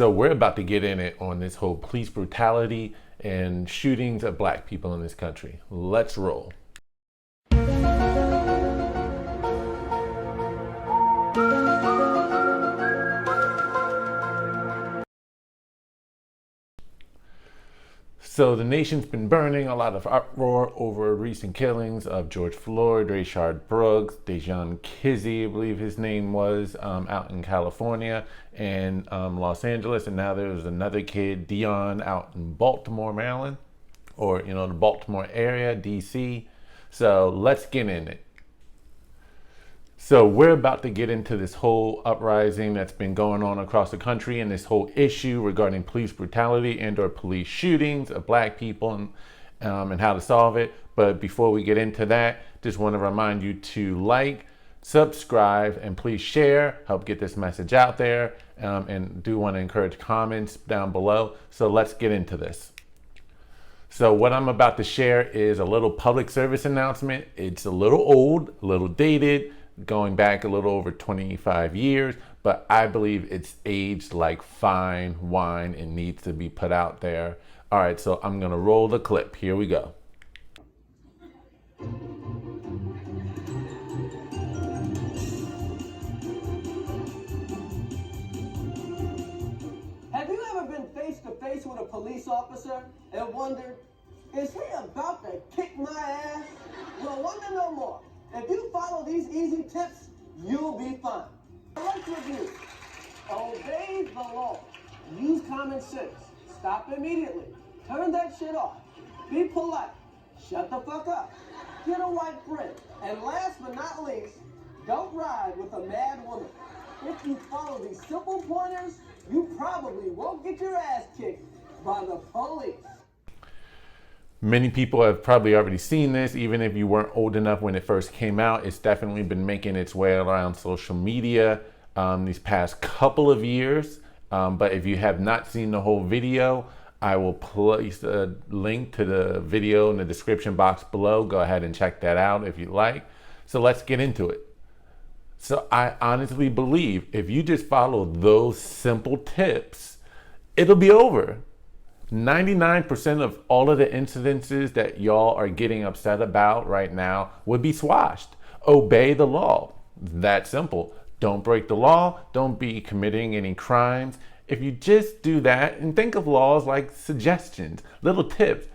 So we're about to get in it on this whole police brutality and shootings of black people in this country. Let's roll. So the nation's been burning, a lot of uproar over recent killings of George Floyd, Rayshard Brooks, Dejan Kizzy, I believe his name was, out in California and Los Angeles. And now there's another kid, Dion, out in Baltimore, Maryland, or, the Baltimore area, DC. So let's get in it. So we're about to get into this whole uprising that's been going on across the country and this whole issue regarding police brutality and or police shootings of black people and how to solve it. But before we get into that, just want to remind you to like, subscribe, and please share, help get this message out there, and do want to encourage comments down below. So let's get into this. So what I'm about to share is a little public service announcement. It's a little old, a little dated, going back a little over 25 years, but I believe it's aged like fine wine and needs to be put out there. All right, so I'm gonna roll the clip. Here we go. Have you ever been face to face with a police officer and wondered, is he about to kick my ass? Well, wonder no more. If you follow these easy tips, you'll be fine. Let's review. Obey the law. Use common sense. Stop immediately. Turn that shit off. Be polite. Shut the fuck up. Get a white friend. And last but not least, don't ride with a mad woman. If you follow these simple pointers, you probably won't get your ass kicked by the police. Many people have probably already seen this, even if you weren't old enough when it first came out. It's definitely been making its way around social media these past couple of years. But if you have not seen the whole video, I will place a link to the video in the description box below. Go ahead and check that out if you like. So let's get into it. So I honestly believe if you just follow those simple tips, it'll be over. 99% of all of the incidences that y'all are getting upset about right now would be squashed. Obey the law. That simple. Don't break the law. Don't be committing any crimes. If you just do that and think of laws like suggestions, little tips,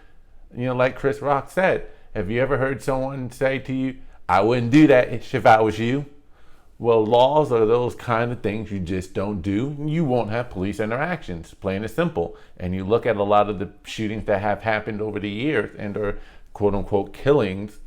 like Chris Rock said, have you ever heard someone say to you, I wouldn't do that if I was you? Well, laws are those kind of things you just don't do. You won't have police interactions, plain and simple. And you look at a lot of the shootings that have happened over the years and are quote unquote killings,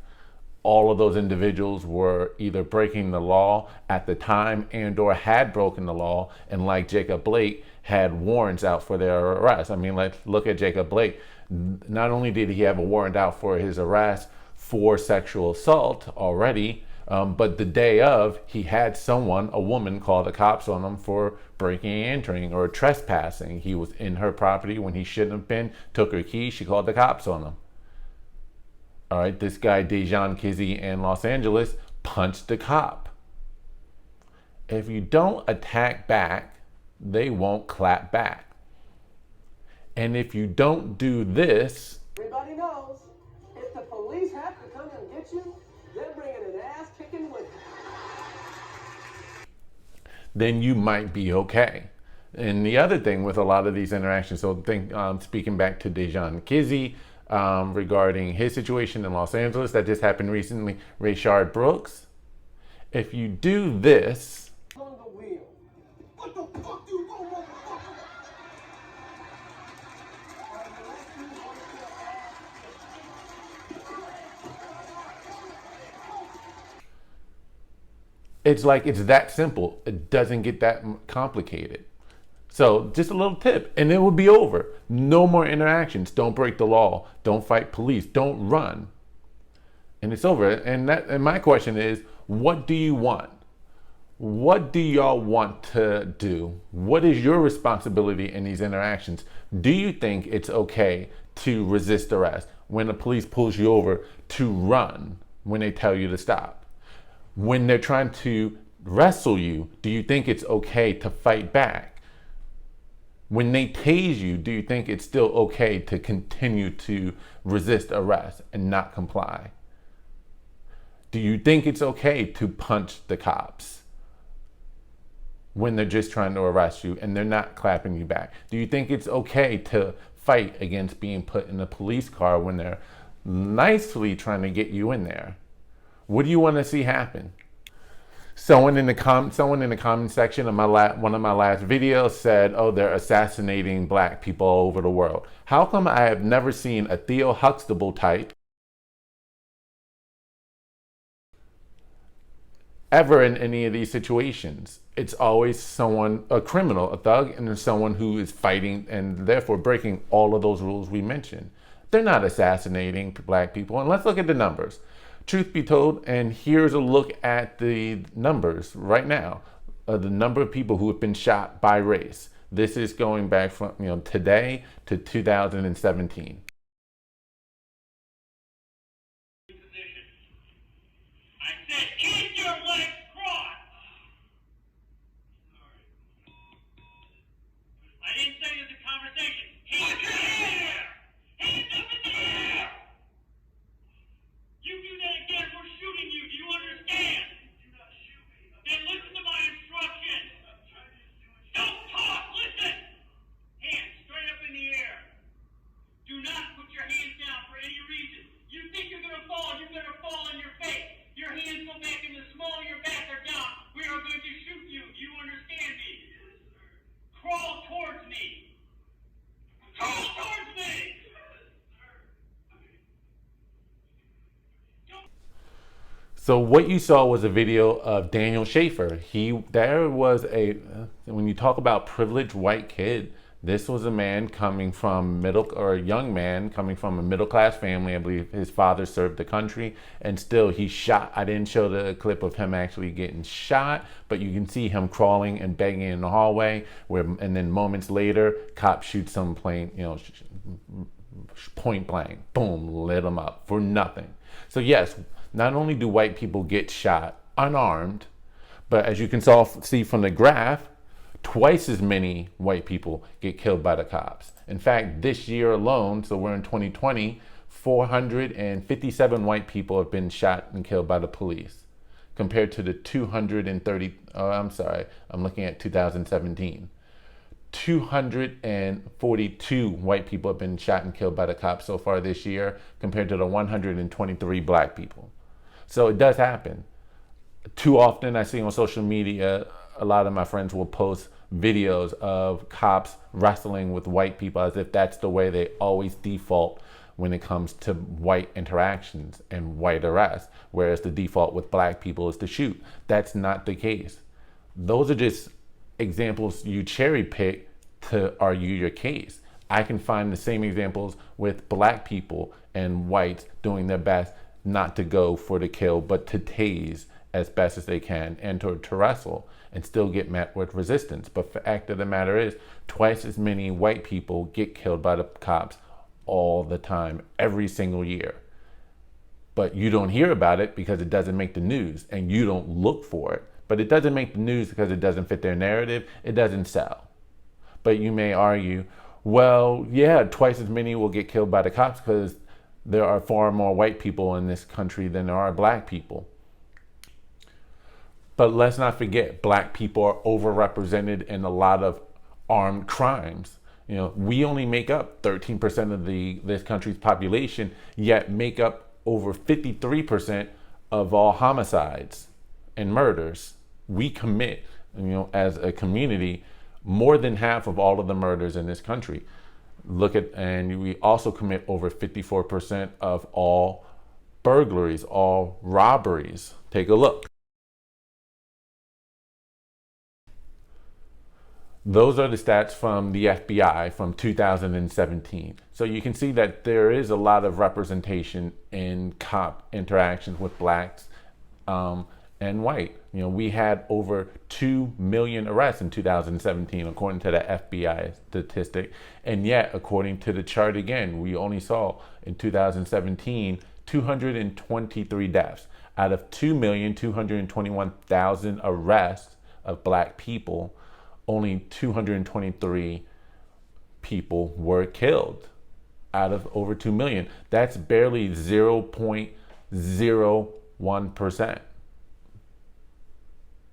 all of those individuals were either breaking the law at the time and or had broken the law, and like Jacob Blake, had warrants out for their arrest. I mean, let's look at Jacob Blake. Not only did he have a warrant out for his arrest for sexual assault already, but the day of, he had a woman, call the cops on him for breaking and entering or trespassing. He was in her property when he shouldn't have been, took her keys, she called the cops on him. All right, this guy, Dejan Kizzy in Los Angeles, punched the cop. If you don't attack back, they won't clap back. And if you don't do this, everybody knows, if the police have to come and get you, they're bringing an ass kicking with you. Then you might be okay. And the other thing with a lot of these interactions, so speaking back to Dejan Kizzy, regarding his situation in Los Angeles that just happened recently, Rayshard Brooks, if you do this, On the wheel. What the fuck you want, motherfucker? it's that simple. It doesn't get that complicated. So just a little tip and it will be over. No more interactions. Don't break the law. Don't fight police. Don't run. And it's over. And my question is, what do you want? What do y'all want to do? What is your responsibility in these interactions? Do you think it's okay to resist arrest when the police pulls you over, to run when they tell you to stop? When they're trying to wrestle you, do you think it's okay to fight back? When they tase you, do you think it's still okay to continue to resist arrest and not comply? Do you think it's okay to punch the cops when they're just trying to arrest you and they're not clapping you back? Do you think it's okay to fight against being put in a police car when they're nicely trying to get you in there? What do you want to see happen? Someone in the comment section of one of my last videos said, "Oh, they're assassinating black people all over the world." How come I have never seen a Theo Huxtable type ever in any of these situations? It's always someone, a criminal, a thug, and there's someone who is fighting and therefore breaking all of those rules we mentioned. They're not assassinating black people. And let's look at the numbers. Truth be told, and here's a look at the numbers right now, the number of people who have been shot by race. This is going back from today to 2017. I said, keep your legs crossed. I didn't say there's a conversation. Hands in the air. Hands up in the air. You do that again, we're shooting you. Do you understand? Do not shoot me. Then listen to my instructions. Don't talk, listen. Hands straight up in the air. Do not put your hands down for any reason. You think you're gonna fall on your face. Your hands go back in the small of your back are down. We are going to shoot you. Do you understand me? Crawl towards me. Crawl towards me. So what you saw was a video of Daniel Schaefer. When you talk about privileged white kid, this was a man coming from a young man coming from a middle-class family. I believe his father served the country, and still he shot. I didn't show the clip of him actually getting shot, but you can see him crawling and begging in the hallway, and then moments later, cop shoots some plane, point blank, boom, lit him up for nothing. So yes, not only do white people get shot unarmed, but as you can see from the graph, twice as many white people get killed by the cops. In fact, this year alone, so we're in 2020, 457 white people have been shot and killed by the police, compared to the 230, I'm looking at 2017. 242 white people have been shot and killed by the cops so far this year, compared to the 123 black people. So it does happen. Too often I see on social media, a lot of my friends will post videos of cops wrestling with white people as if that's the way they always default when it comes to white interactions and white arrests, whereas the default with black people is to shoot. That's not the case. Those are just examples you cherry pick to argue your case. I can find the same examples with black people and whites doing their best not to go for the kill, but to tase as best as they can and to wrestle and still get met with resistance. But the fact of the matter is, twice as many white people get killed by the cops all the time, every single year. But you don't hear about it because it doesn't make the news, and you don't look for it. But it doesn't make the news because it doesn't fit their narrative. It doesn't sell. But you may argue, well, yeah, twice as many will get killed by the cops because there are far more white people in this country than there are black people. But let's not forget, black people are overrepresented in a lot of armed crimes. We only make up 13% of this country's population, yet make up over 53% of all homicides and murders. We commit, as a community, more than half of all of the murders in this country. And we also commit over 54% of all burglaries, all robberies. Take a look. Those are the stats from the FBI from 2017. So you can see that there is a lot of representation in cop interactions with blacks and white. We had over 2 million arrests in 2017, according to the FBI statistic. And yet, according to the chart again, we only saw in 2017, 223 deaths. Out of 2,221,000 arrests of black people, only 223 people were killed out of over 2 million. That's barely 0.01%.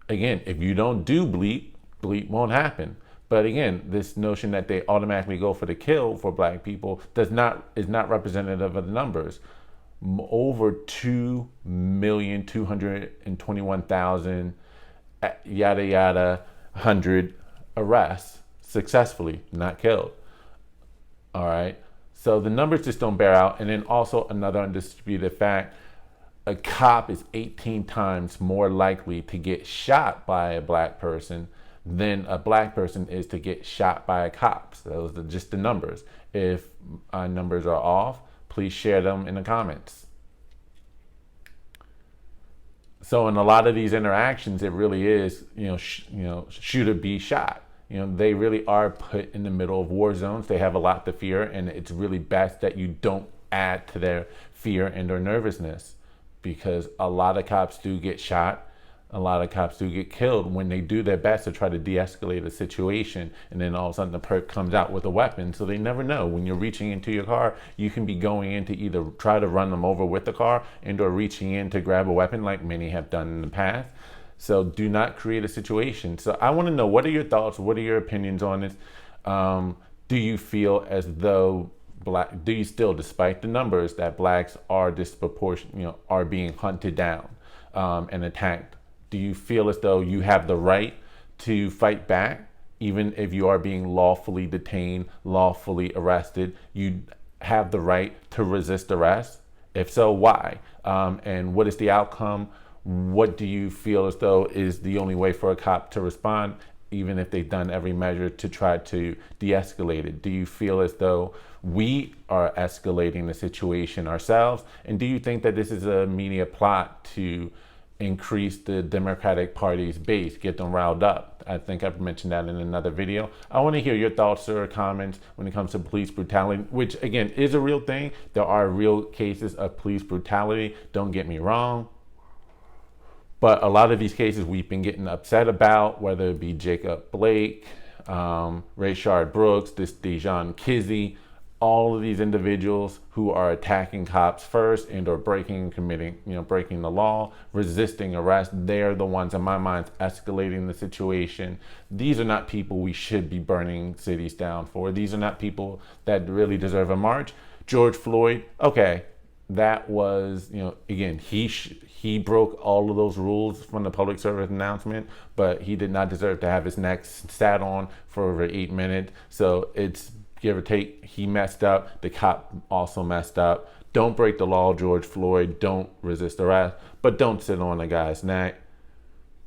Again, if you don't do bleep, bleep won't happen. But again, this notion that they automatically go for the kill for black people is not representative of the numbers. Over 2,221,000 yada yada 100 arrests successfully, not killed. All right. So the numbers just don't bear out. And then also another undisputed fact, a cop is 18 times more likely to get shot by a black person than a black person is to get shot by a cop. So those are just the numbers. If numbers are off, please share them in the comments. So in a lot of these interactions, it really is, shoot or be shot. They really are put in the middle of war zones. They have a lot to fear, and it's really best that you don't add to their fear and their nervousness, because a lot of cops do get shot. A lot of cops do get killed when they do their best to try to de-escalate a situation, and then all of a sudden the perp comes out with a weapon. So they never know. When you're reaching into your car, you can be going in to either try to run them over with the car and or reaching in to grab a weapon like many have done in the past. So do not create a situation. So I want to know, what are your thoughts? What are your opinions on this? Do you feel as though do you still, despite the numbers, that blacks are disproportionate, are being hunted down and attacked? Do you feel as though you have the right to fight back, even if you are being lawfully detained, lawfully arrested? You have the right to resist arrest? If so, why? And what is the outcome? What do you feel as though is the only way for a cop to respond, even if they've done every measure to try to de-escalate it? Do you feel as though we are escalating the situation ourselves? And do you think that this is a media plot to increase the Democratic Party's base, get them riled up? I think I've mentioned that in another video. I want to hear your thoughts or comments when it comes to police brutality, which again is a real thing. There are real cases of police brutality, don't get me wrong. But a lot of these cases we've been getting upset about, whether it be Jacob Blake, Rayshard Brooks, this Dejon Kizzy, all of these individuals who are attacking cops first and or breaking the law, resisting arrest, they're the ones in my mind escalating the situation. These are not people we should be burning cities down for. These are not people that really deserve a march. George Floyd, okay, that was, again, he broke all of those rules from the public service announcement, but he did not deserve to have his neck sat on for over 8 minutes. So it's give or take, he messed up. The cop also messed up. Don't break the law, George Floyd. Don't resist arrest, but don't sit on a guy's neck.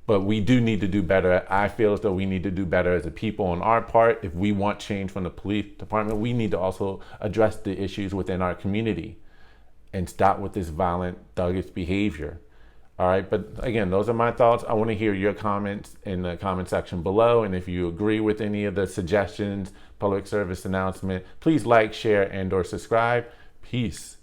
But we do need to do better. I feel as though we need to do better as a people on our part. If we want change from the police department, we need to also address the issues within our community and stop with this violent, thuggish behavior. All right, but again, those are my thoughts. I want to hear your comments in the comment section below. And if you agree with any of the suggestions, public service announcement, please like, share, and or subscribe. Peace.